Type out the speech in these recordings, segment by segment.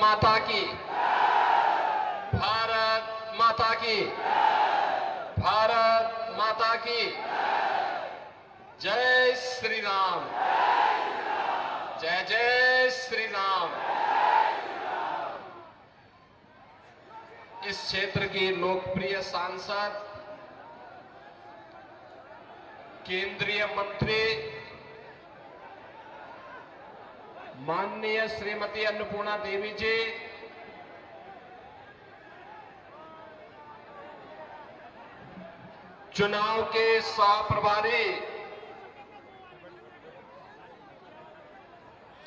माता की, भारत माता की, भारत माता की। जय श्री राम, जय जय श्री राम। इस क्षेत्र की लोकप्रिय सांसद, केंद्रीय मंत्री माननीय श्रीमती अन्नपूर्णा देवी जी, चुनाव के सह प्रभारी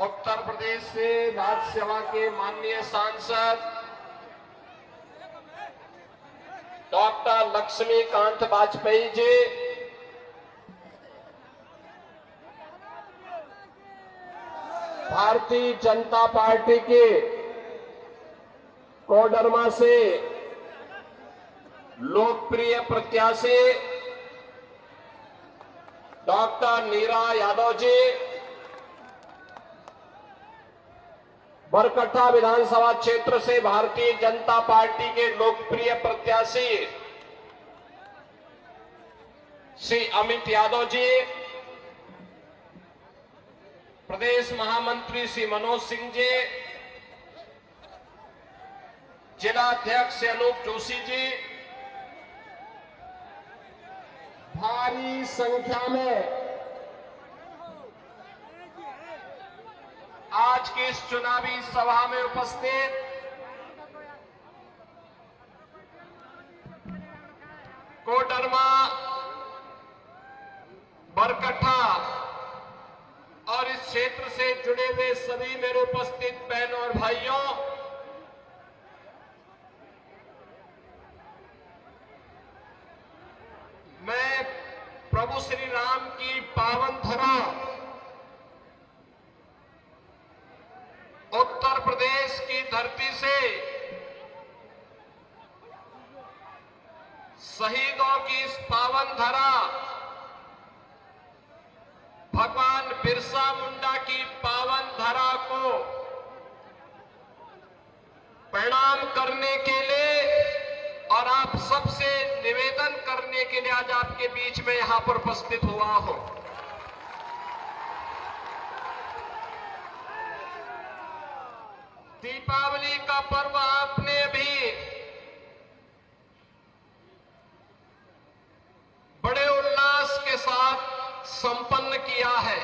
उत्तर प्रदेश से राज्यसभा के माननीय सांसद डॉक्टर लक्ष्मीकांत वाजपेयी जी, भारतीय जनता पार्टी के कोडरमा से लोकप्रिय प्रत्याशी डॉक्टर नीरा यादव जी, बरकट्ठा विधानसभा क्षेत्र से भारतीय जनता पार्टी के लोकप्रिय प्रत्याशी श्री अमित यादव जी, प्रदेश महामंत्री श्री मनोज सिंह जी, जिला अध्यक्ष अनूप जोशी जी, भारी संख्या में आज की इस चुनावी सभा में उपस्थित कोडरमा, बरकट्ठा और इस क्षेत्र से जुड़े हुए सभी मेरे उपस्थित बहनों और भाइयों, मैं प्रभु श्री राम की पावन धरा उत्तर प्रदेश की धरती से शहीदों की इस पावन धरा भगवान बिरसा मुंडा की पावन धरा को प्रणाम करने के लिए और आप सबसे निवेदन करने के लिए आज आपके बीच में यहां पर उपस्थित हुआ हूं। दीपावली का पर्व आपने भी बड़े उल्लास के साथ संपन्न किया है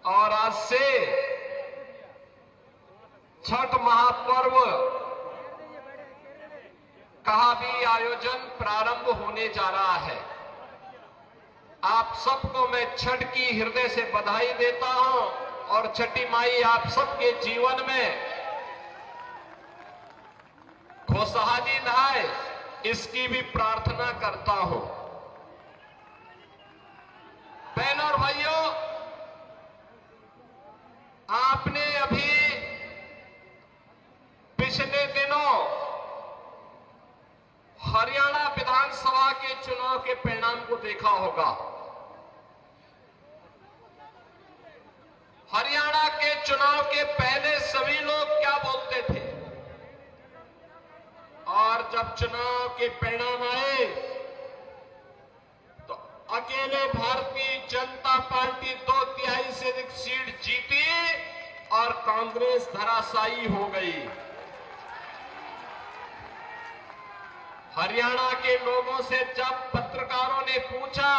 और आज से छठ महापर्व का भी आयोजन प्रारंभ होने जा रहा है। आप सबको मैं छठ की हृदय से बधाई देता हूं और छठी माई आप सबके जीवन में खुशहाली लाए, इसकी भी प्रार्थना करता हूं। बहनों और भाइयों, आपने अभी पिछले दिनों हरियाणा विधानसभा के चुनाव के परिणाम को देखा होगा। हरियाणा के चुनाव के पहले सभी लोग क्या बोलते थे और जब चुनाव के परिणाम आए तो अकेले भारतीय जनता पार्टी 2/3 से अधिक सीट जीती और कांग्रेस धराशायी हो गई। हरियाणा के लोगों से जब पत्रकारों ने पूछा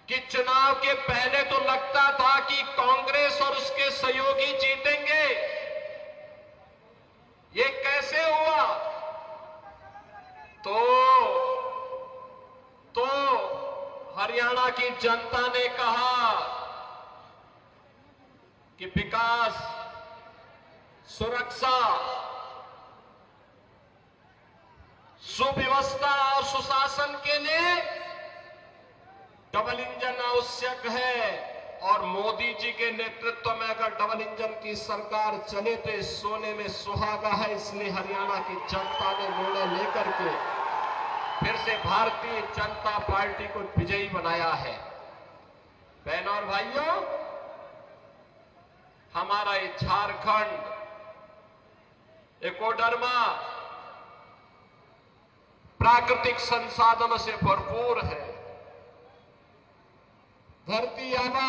कि चुनाव के पहले तो लगता था कि कांग्रेस और उसके सहयोगी जीतेंगे, ये कैसे हुआ? तो हरियाणा की जनता ने कहा कि विकास, सुरक्षा, सुव्यवस्था और सुशासन के लिए डबल इंजन आवश्यक है और मोदी जी के नेतृत्व में अगर डबल इंजन की सरकार चले तो इस सोने में सुहागा है। इसलिए हरियाणा की जनता ने निर्णय लेकर के फिर से भारतीय जनता पार्टी को विजयी बनाया है। बहनों और भाइयों, हमारा ये झारखंड एकोडर्मा प्राकृतिक संसाधनों से भरपूर है। धरती आबा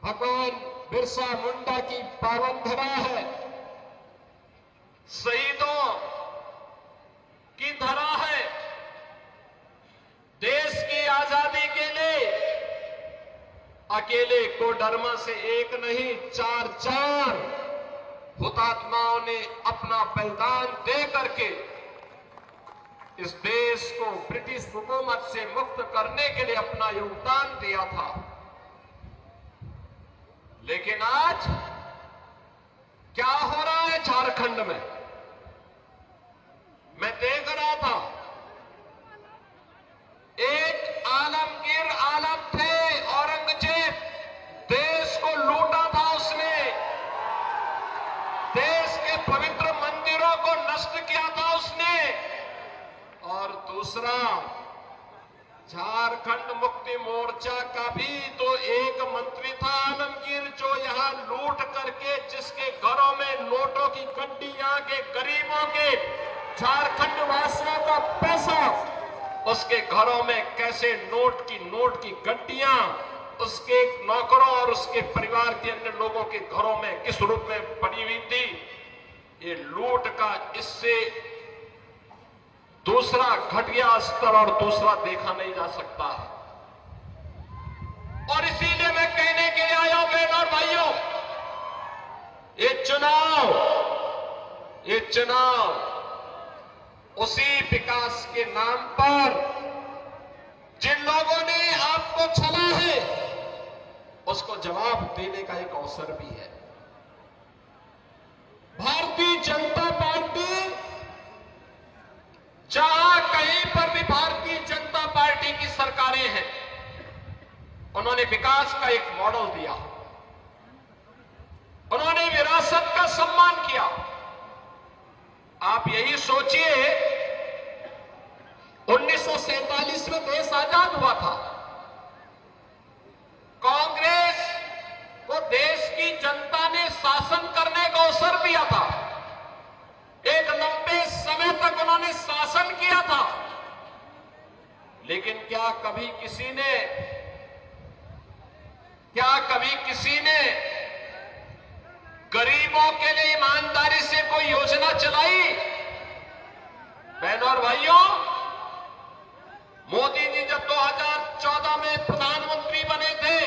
भगवान बिरसा मुंडा की पावन धरा है, शहीदों की धरा है। देश की आजादी के लिए अकेले कोडरमा से एक नहीं, चार हुतात्माओं ने अपना बलिदान दे करके इस देश को ब्रिटिश हुकूमत से मुक्त करने के लिए अपना योगदान दिया था। लेकिन आज क्या हो रहा है झारखंड में? मैं देख रहा था, एक आलमगीर आलम थे, औरंगजेब, देश को लूटा था उसने, देश के पवित्र मंदिरों को नष्ट किया था उसने। और दूसरा, झारखंड मुक्ति मोर्चा का भी तो एक मंत्री था आलमगीर, जो यहां लूट करके जिसके घरों में नोटों की गड्डियां के गरीबों के झारखंड वासियों का पैसा उसके घरों में कैसे नोट की गड्डियां उसके नौकरों और उसके परिवार के अन्य लोगों के घरों में किस रूप में पड़ी हुई थी। ये लूट का इससे दूसरा घटिया स्तर और दूसरा देखा नहीं जा सकता है। और इसीलिए मैं कहने के लिए आया हूं बहनों और भाइयों, ये चुनाव उसी विकास के नाम पर जिन लोगों ने आपको छला है उसको जवाब देने का एक अवसर भी है। भारतीय जनता पार्टी, जहां कहीं पर भी भारतीय जनता पार्टी की सरकारें हैं, उन्होंने विकास का एक मॉडल दिया, उन्होंने विरासत का सम्मान किया। आप यही सोचिए, 1947 में देश आजाद हुआ था, कांग्रेस को देश की जनता ने शासन करने का अवसर दिया था, एक लंबे समय तक उन्होंने शासन किया था। लेकिन क्या कभी किसी ने गरीबों के लिए ईमानदारी से कोई योजना चलाई? बहनों और भाइयों, मोदी जी जब 2014 में प्रधानमंत्री बने थे,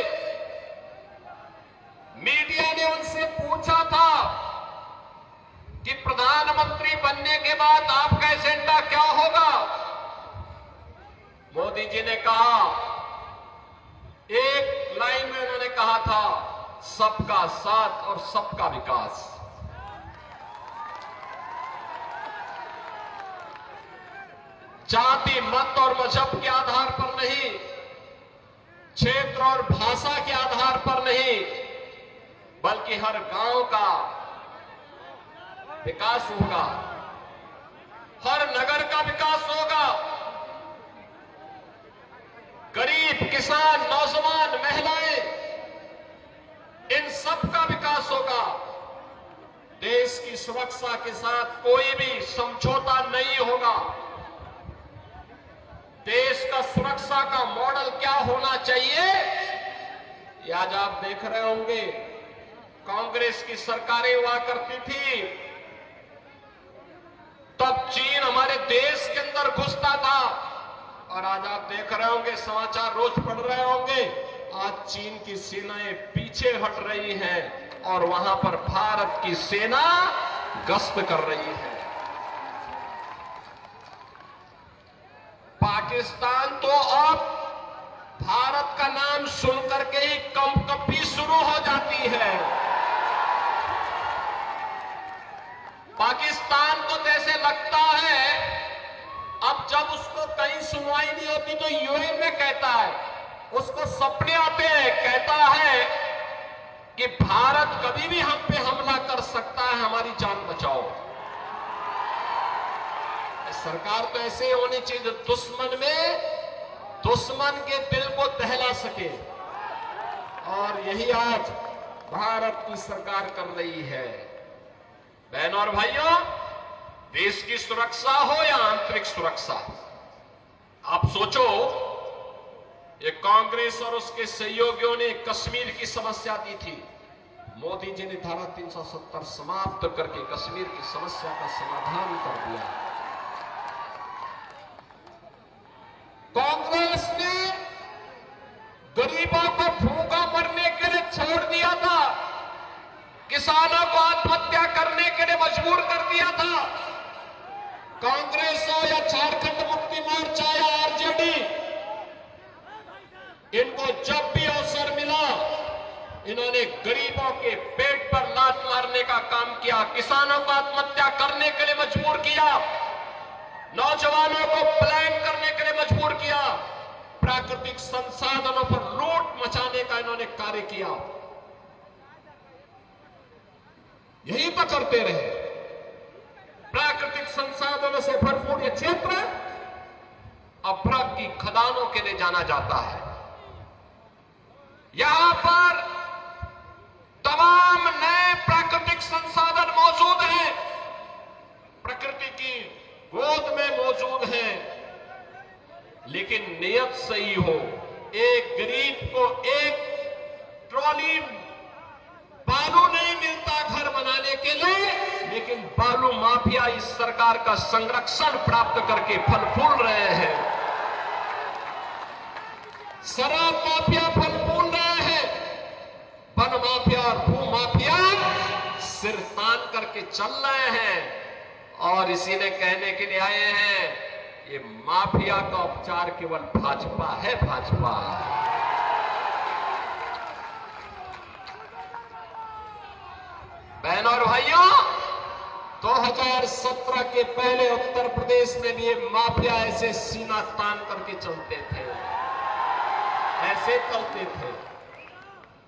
मीडिया ने उनसे पूछा था कि प्रधानमंत्री बनने के बाद आपका एजेंडा क्या होगा? मोदी जी ने कहा, एक लाइन में उन्होंने कहा था, सबका साथ और सबका विकास। जाति, मत और मजहब के आधार पर नहीं, क्षेत्र और भाषा के आधार पर नहीं, बल्कि हर गांव का विकास होगा, हर नगर का विकास होगा, गरीब, किसान, नौजवान, महिलाएं, इन सब का विकास होगा। देश की सुरक्षा के साथ कोई भी समझौता नहीं होगा। देश का सुरक्षा का मॉडल क्या होना चाहिए, ये आज आप देख रहे होंगे। कांग्रेस की सरकारें हुआ करती थी, तब चीन हमारे देश के अंदर घुसता था, और आज आप देख रहे होंगे, समाचार रोज पढ़ रहे होंगे, आज चीन की सेनाएं पीछे हट रही हैं और वहां पर भारत की सेना गश्त कर रही है। पाकिस्तान तो अब भारत का नाम सुनकर के ही कंपकपी शुरू हो जाती है। पाकिस्तान को जैसे लगता है अब जब उसको कहीं सुनवाई नहीं होती तो यूएन में कहता है, उसको सपने आते हैं, कहता है कि भारत कभी भी हम पे हमला कर सकता है, हमारी जान बचाओ। सरकार तो ऐसे होनी चाहिए दुश्मन के दिल को दहला सके। और यही आज भारत की सरकार कर रही है। बहनों और भाइयों, देश की सुरक्षा हो या आंतरिक सुरक्षा, आप सोचो, ये कांग्रेस और उसके सहयोगियों ने कश्मीर की समस्या दी थी। मोदी जी ने धारा 370 समाप्त करके कश्मीर की समस्या का समाधान कर दिया। कांग्रेस ने गरीबों को भूखा मरने के लिए छोड़ दिया था, किसानों को आत्महत्या करने के लिए मजबूर कर दिया था। कांग्रेस हो या झारखंड मुक्ति मोर्चा या आरजेडी, इनको जब भी अवसर मिला, इन्होंने गरीबों के पेट पर लात मारने का काम किया, किसानों को आत्महत्या करने के लिए मजबूर किया, नौजवानों को प्लान करने के लिए मजबूर किया, प्राकृतिक संसाधनों पर लूट मचाने का इन्होंने कार्य किया। यही तो करते रहे। प्राकृतिक संसाधनों से भरपूर यह क्षेत्र अभ्रक की खदानों के लिए जाना जाता है। यहां पर तमाम नए प्राकृतिक संसाधन मौजूद हैं, प्रकृति की गोद में मौजूद हैं, लेकिन नियत सही हो। एक गरीब को एक ट्रॉली बालू नहीं मिलता घर बनाने के लिए, लेकिन बालू माफिया इस सरकार का संरक्षण प्राप्त करके फल फूल रहे हैं। शराब माफिया फल फूल रहे हैं, वन माफिया और भू माफिया सिर तान करके चल रहे हैं। और इसी ने कहने के लिए आए हैं, ये माफिया का उपचार केवल भाजपा है, भाजपा। बहनों और भाइयों, 2017 के पहले उत्तर प्रदेश में भी ये माफिया ऐसे सीना तान करके चलते थे, ऐसे चलते थे।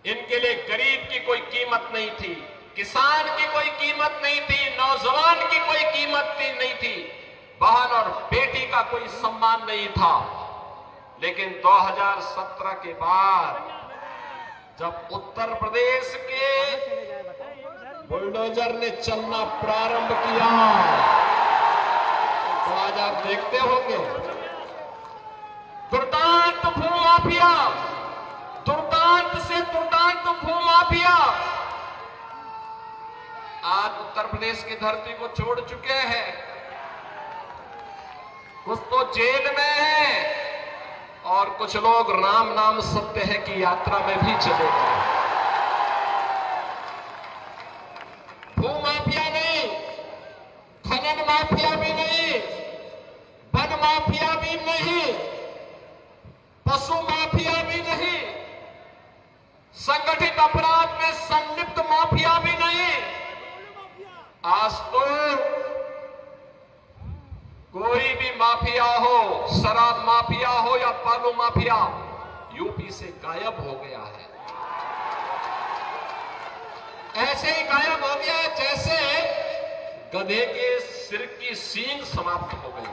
इनके लिए गरीब की कोई कीमत नहीं थी, किसान की कोई कीमत नहीं थी, नौजवान की कोई कीमत नहीं थी, बहन और बेटी का कोई सम्मान नहीं था। लेकिन 2017 के बाद जब उत्तर प्रदेश के बुलडोजर ने चलना प्रारंभ किया, तो आज आप देखते होंगे दुर्दांत भूमाफिया, दुर्दांत से दुर्दांत भूमाफिया आज उत्तर प्रदेश की धरती को छोड़ चुके हैं। कुछ तो जेल में है और कुछ लोग राम नाम सत्य है की यात्रा में भी चले गए। भूमाफिया नहीं, खनन माफिया भी नहीं, वन माफिया भी नहीं, पशु माफिया भी नहीं, संगठित अपराध में संलिप्त माफिया भी नहीं। आज तो कोई भी माफिया हो, शराब माफिया हो या बालू माफिया, यूपी से गायब हो गया है। ऐसे ही गायब हो गया जैसे गधे के सिर की सींग समाप्त हो गई।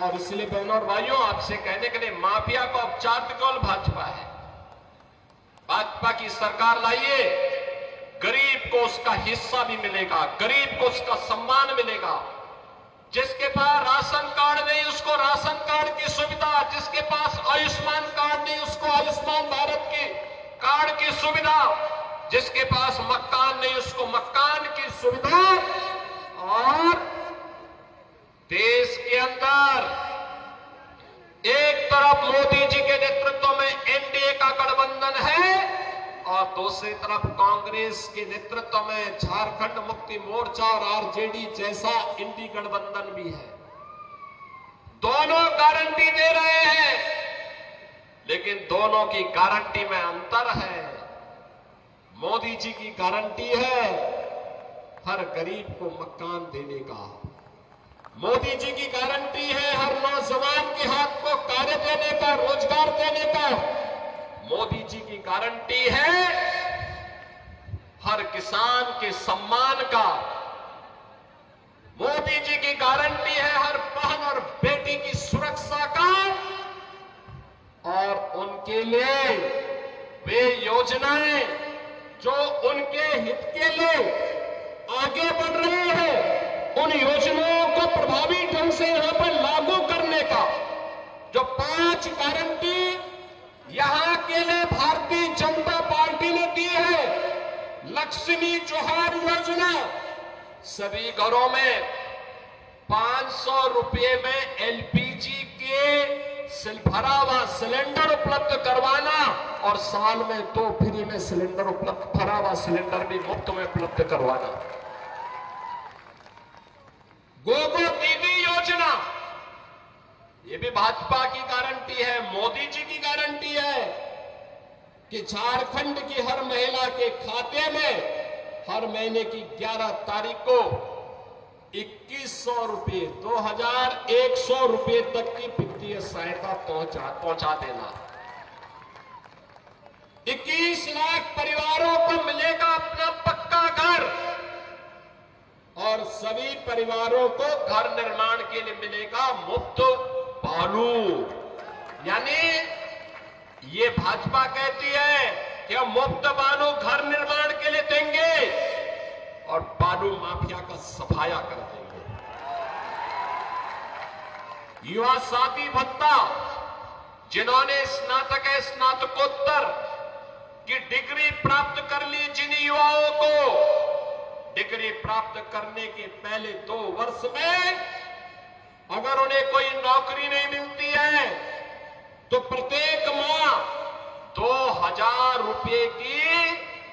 और इसलिए बहनों और भाइयों, आपसे कहने के लिए माफिया का उपचार केवल भाजपा है। भाजपा की सरकार लाइए, गरीब को उसका हिस्सा भी मिलेगा, गरीब को उसका सम्मान मिलेगा। जिसके पास राशन कार्ड नहीं उसको राशन कार्ड की सुविधा, जिसके पास आयुष्मान कार्ड नहीं उसको आयुष्मान भारत की कार्ड की सुविधा, जिसके पास मकान नहीं उसको मकान की सुविधा। और देश के अंदर एक तरफ मोदी जी के नेतृत्व में एनडीए का गठबंधन है और दूसरी तरफ कांग्रेस के नेतृत्व में झारखंड मुक्ति मोर्चा और आरजेडी जैसा इंडी गठबंधन भी है। दोनों गारंटी दे रहे हैं, लेकिन दोनों की गारंटी में अंतर है। मोदी जी की गारंटी है हर गरीब को मकान देने का, मोदी जी की गारंटी है हर नौजवान के हाथ को कार्य देने का, रोजगार देने का, मोदी जी की गारंटी है हर किसान के सम्मान का, मोदी जी की गारंटी है हर बहन और बेटी की सुरक्षा का। और उनके लिए वे योजनाएं लिए आगे बढ़ रही है, उन योजनाओं को प्रभावी ढंग से यहां पर लागू करने का जो 5 गारंटी यहां के लिए भारतीय जनता पार्टी ने दी है। लक्ष्मी जोहार योजना, सभी घरों में 500 रुपए में एलपीजी के भरा हुआ सिलेंडर उपलब्ध करवाना और साल में 2 फ्री में सिलेंडर उपलब्ध, भरा हुआ सिलेंडर भी मुफ्त में उपलब्ध करवाना। गोगो दीदी योजना, ये भी भाजपा की गारंटी है, मोदी जी की गारंटी है कि झारखंड की हर महिला के खाते में हर महीने की 11 तारीख को 2100 रुपये, 2100 रुपये तक की वित्तीय सहायता पहुंचा देना। 21 लाख परिवारों को मिलेगा अपना पक्का घर और सभी परिवारों को घर निर्माण के लिए मिलेगा मुफ्त बालू। यानी ये भाजपा कहती है कि हम मुफ्त बालू घर निर्माण के लिए देंगे और बालू माफिया का सफाया कर देंगे। युवा साथी भत्ता, जिन्होंने स्नातक स्नातकोत्तर की डिग्री प्राप्त कर ली, जिन युवाओं को डिग्री प्राप्त करने के पहले 2 वर्ष में अगर उन्हें कोई नौकरी नहीं मिलती है तो प्रत्येक माह 2000 रुपए की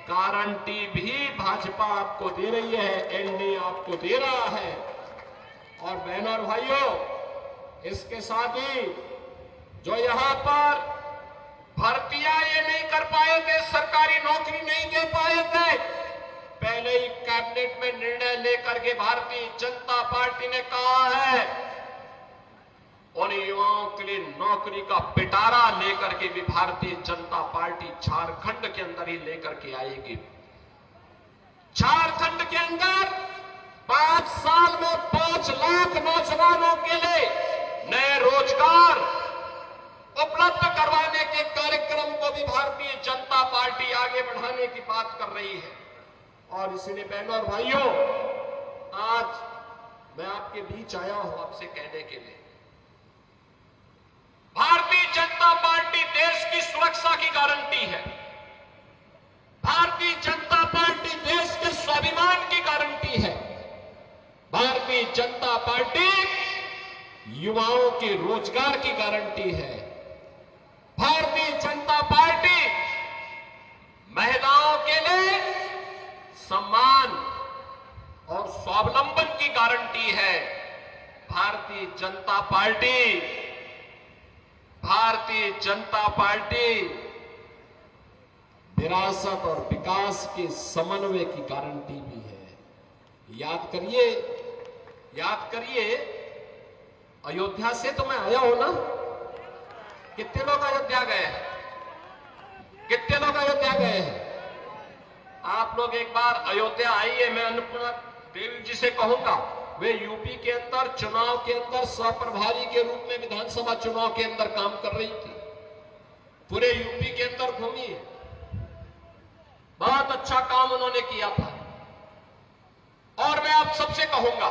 गारंटी भी भाजपा आपको दे रही है, एनडीए आपको दे रहा है। और बहनों और भाइयों, इसके साथ ही जो यहां पर भर्तियां ये नहीं कर पाए थे, सरकारी नौकरी नहीं दे पाए थे, पहले ही कैबिनेट में निर्णय लेकर के भारतीय जनता पार्टी ने कहा है उन युवाओं के लिए नौकरी का पिटारा लेकर के भी भारतीय जनता पार्टी झारखंड के अंदर ही लेकर के आएगी। झारखंड के अंदर 5 साल में 5 लाख नौजवानों के लिए नए रोजगार उपलब्ध करवाने के कार्यक्रम को भी भारतीय जनता पार्टी आगे बढ़ाने की बात कर रही है। और इसलिए बहनों और भाइयों, आज मैं आपके बीच आया हूं आपसे कहने के लिए, भारतीय जनता पार्टी देश की सुरक्षा की गारंटी है। भारतीय जनता पार्टी देश के स्वाभिमान की गारंटी है। भारतीय जनता पार्टी युवाओं के रोजगार की गारंटी है। भारतीय जनता पार्टी महिलाओं के लिए सम्मान और स्वावलंबन की गारंटी है। भारतीय जनता पार्टी विरासत और विकास के समन्वय की गारंटी भी है। याद करिए अयोध्या से तो मैं आया हूं ना। कितने लोग अयोध्या गए हैं? कितने लोग अयोध्या गए हैं? आप लोग एक बार अयोध्या आइए। मैं अन्नपूर्णा देवी जी से कहूंगा, वे यूपी के अंदर चुनाव के अंदर सहप्रभारी के रूप में विधानसभा चुनाव के अंदर काम कर रही थी। पूरे यूपी के अंदर घूमी, बहुत अच्छा काम उन्होंने किया था। और मैं आप सबसे कहूंगा,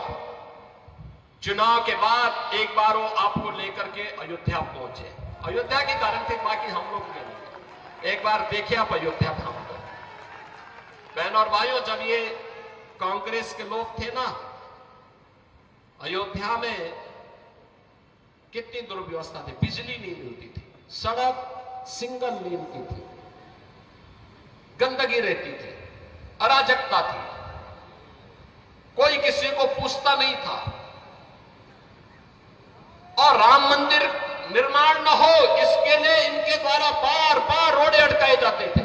चुनाव के बाद एक बार वो आपको लेकर के अयोध्या पहुंचे। अयोध्या की गारंटी बाकी हम लोग के लिए, एक बार देखिए आप अयोध्या धाम को। बहन और भाइयों, जब ये कांग्रेस के लोग थे ना, अयोध्या में कितनी दुर्व्यवस्था थी। बिजली नहीं मिलती थी, सड़क सिंगल लेन की थी, गंदगी रहती थी, अराजकता थी, कोई किसी को पूछता नहीं था। और राम मंदिर निर्माण न हो इसके लिए इनके द्वारा बार बार रोड़े अटकाए जाते थे।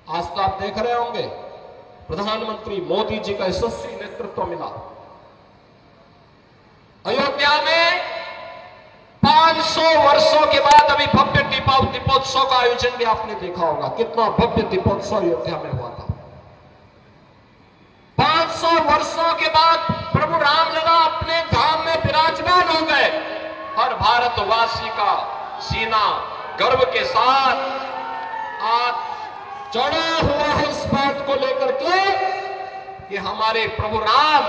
आज तो आप देख रहे होंगे प्रधानमंत्री मोदी जी का यशस्वी नेतृत्व मिला। अयोध्या में 500 वर्षों के बाद अभी भव्य दीपोत्सव का आयोजन भी आपने देखा होगा। कितना भव्य दीपोत्सव अयोध्या में हुआ था। 500 वर्षों के बाद प्रभु रामलला अपने धाम में विराजमान हो गए। हर भारतवासी का सीना गर्व के साथ आज चढ़ा हुआ है इस बात को लेकर के कि हमारे प्रभु राम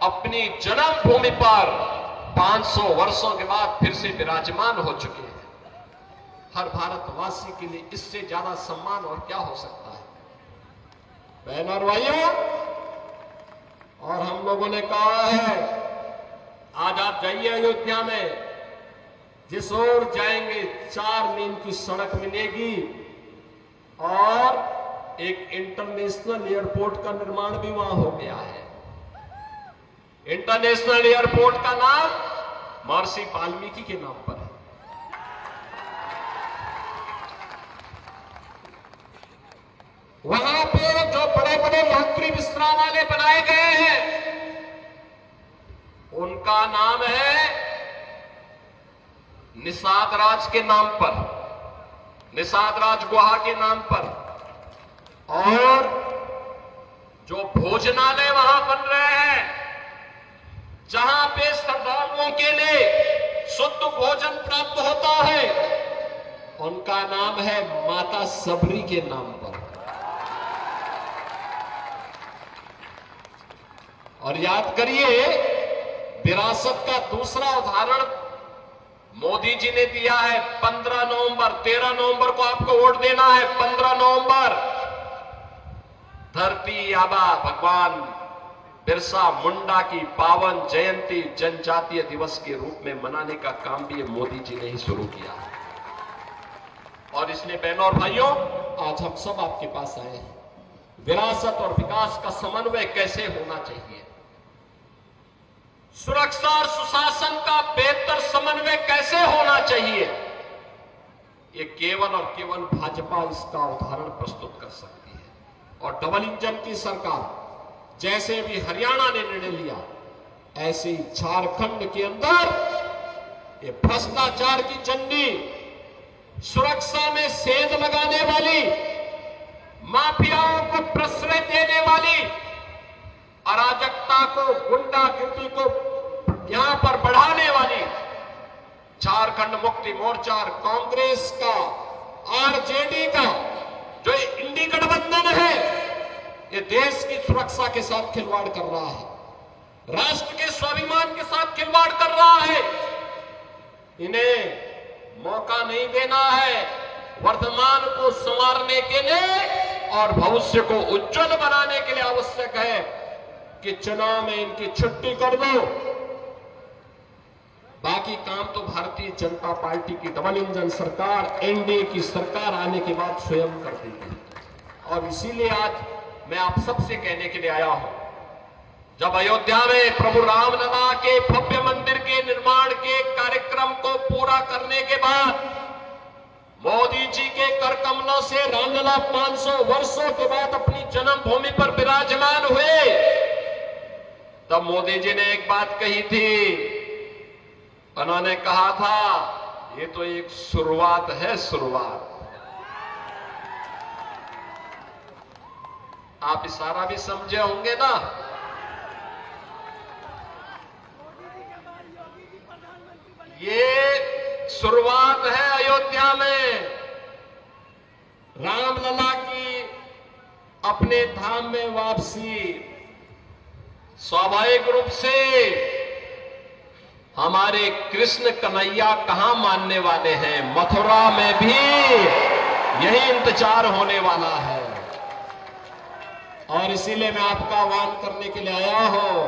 अपनी जन्मभूमि पर 500 वर्षों के बाद फिर से विराजमान हो चुके हैं। हर भारतवासी के लिए इससे ज्यादा सम्मान और क्या हो सकता है। बहन और भाइयों, और हम लोगों ने कहा है आज आप जाइए अयोध्या में, जिस ओर जाएंगे 4 लेन की सड़क मिलेगी और एक इंटरनेशनल एयरपोर्ट का निर्माण भी वहां हो गया है। इंटरनेशनल एयरपोर्ट का नाम महर्षि वाल्मीकि के नाम पर है। वहां पे जो बड़े बड़े यात्री विश्रामालय बनाए गए हैं उनका नाम है निषाद राज के नाम पर, निषाद राज गुहा के नाम पर। और जो भोजनालय वहां बन रहे हैं, जहां पे श्रद्धालुओं के लिए शुद्ध भोजन प्राप्त होता है, उनका नाम है माता सबरी के नाम पर। और याद करिए, विरासत का दूसरा उदाहरण मोदी जी ने दिया है। 15 नवंबर 13 नवंबर को आपको वोट देना है। 15 नवंबर धरती आबा भगवान बिरसा मुंडा की पावन जयंती जनजातीय दिवस के रूप में मनाने का काम भी मोदी जी ने ही शुरू किया। और इसलिए बहनों और भाइयों, आज हम सब आपके पास आए हैं। विरासत और विकास का समन्वय कैसे होना चाहिए, सुरक्षा और सुशासन का बेहतर समन्वय कैसे होना चाहिए, ये केवल और केवल भाजपा इसका उदाहरण प्रस्तुत कर सकती है। और डबल इंजन की सरकार जैसे भी हरियाणा ने निर्णय लिया, ऐसे ही झारखंड के अंदर ये भ्रष्टाचार की चंडी, सुरक्षा में सेंध लगाने वाली, माफियाओं को प्रश्रय देने वाली, अराजकता को, गुंडागिर्दी को यहां पर बढ़ाने वाली झारखंड मुक्ति मोर्चा और कांग्रेस का, आरजेडी का जो इंडी गठबंधन है, ये देश की सुरक्षा के साथ खिलवाड़ कर रहा है, राष्ट्र के स्वाभिमान के साथ खिलवाड़ कर रहा है। इन्हें मौका नहीं देना है वर्तमान को संवारने के लिए और भविष्य को उज्जवल बनाने के लिए आवश्यक है कि चुनाव में इनकी छुट्टी कर दो। बाकी काम तो भारतीय जनता पार्टी की डबल इंजन सरकार, एनडीए की सरकार आने के बाद स्वयं कर देगी। और इसीलिए आज मैं आप सबसे कहने के लिए आया हूं, जब अयोध्या में प्रभु रामलला के भव्य मंदिर के निर्माण के कार्यक्रम को पूरा करने के बाद मोदी जी के कर कमलों से रामलला 500 वर्षों के बाद अपनी जन्मभूमि पर विराजमान हुए, तब मोदी जी ने एक बात कही थी। उन्होंने कहा था, ये तो एक शुरुआत है, शुरुआत। आप इशारा भी समझे होंगे ना। ये शुरुआत है अयोध्या में रामलला की अपने धाम में वापसी। स्वाभाविक रूप से हमारे कृष्ण कन्हैया कहां मानने वाले हैं, मथुरा में भी यही इंतजार होने वाला है। और इसीलिए मैं आपका आह्वान करने के लिए आया हूं,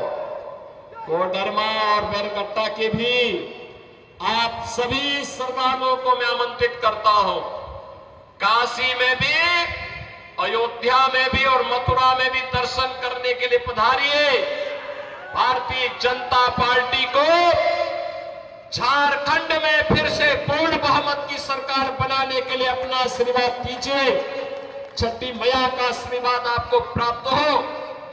कोडरमा और बैरगट्टा के भी आप सभी श्रद्धालुओं को मैं आमंत्रित करता हूं। काशी में भी, अयोध्या में भी और मथुरा में भी दर्शन करने के लिए पधारिए। भारतीय जनता पार्टी को झारखंड में फिर से पूर्ण बहुमत की सरकार बनाने के लिए अपना आशीर्वाद दीजिए। छठी मैया का आशीर्वाद आपको प्राप्त हो,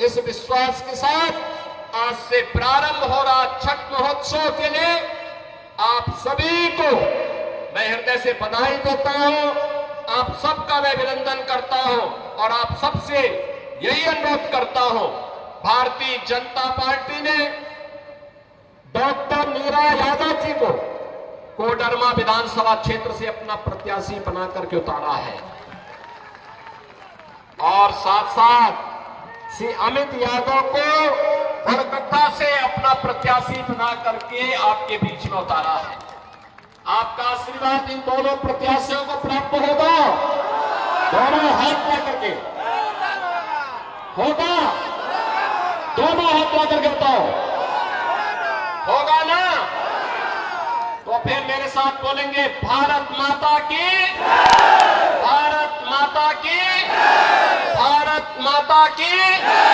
इस विश्वास के साथ आज से प्रारंभ हो रहा छठ महोत्सव के लिए आप सभी को मैं हृदय से बधाई देता हूं, आप सबका मैं अभिनंदन करता हूं और आप सबसे यही अनुरोध करता हूं, भारतीय जनता पार्टी ने डॉक्टर नीरा यादव जी को कोडरमा विधानसभा क्षेत्र से अपना प्रत्याशी बना करके उतारा है। और साथ साथ श्री अमित यादव को बड़गड्ढा से अपना प्रत्याशी बना करके आपके बीच में उतारा है। आपका आशीर्वाद इन दोनों प्रत्याशियों को प्राप्त होगा। दोनों हाथ ला करके होगा, दोनों हाथ ला करके बताओ, होगा ना? तो फिर मेरे साथ बोलेंगे भारत माता की, भारत माता की, भारत माता की।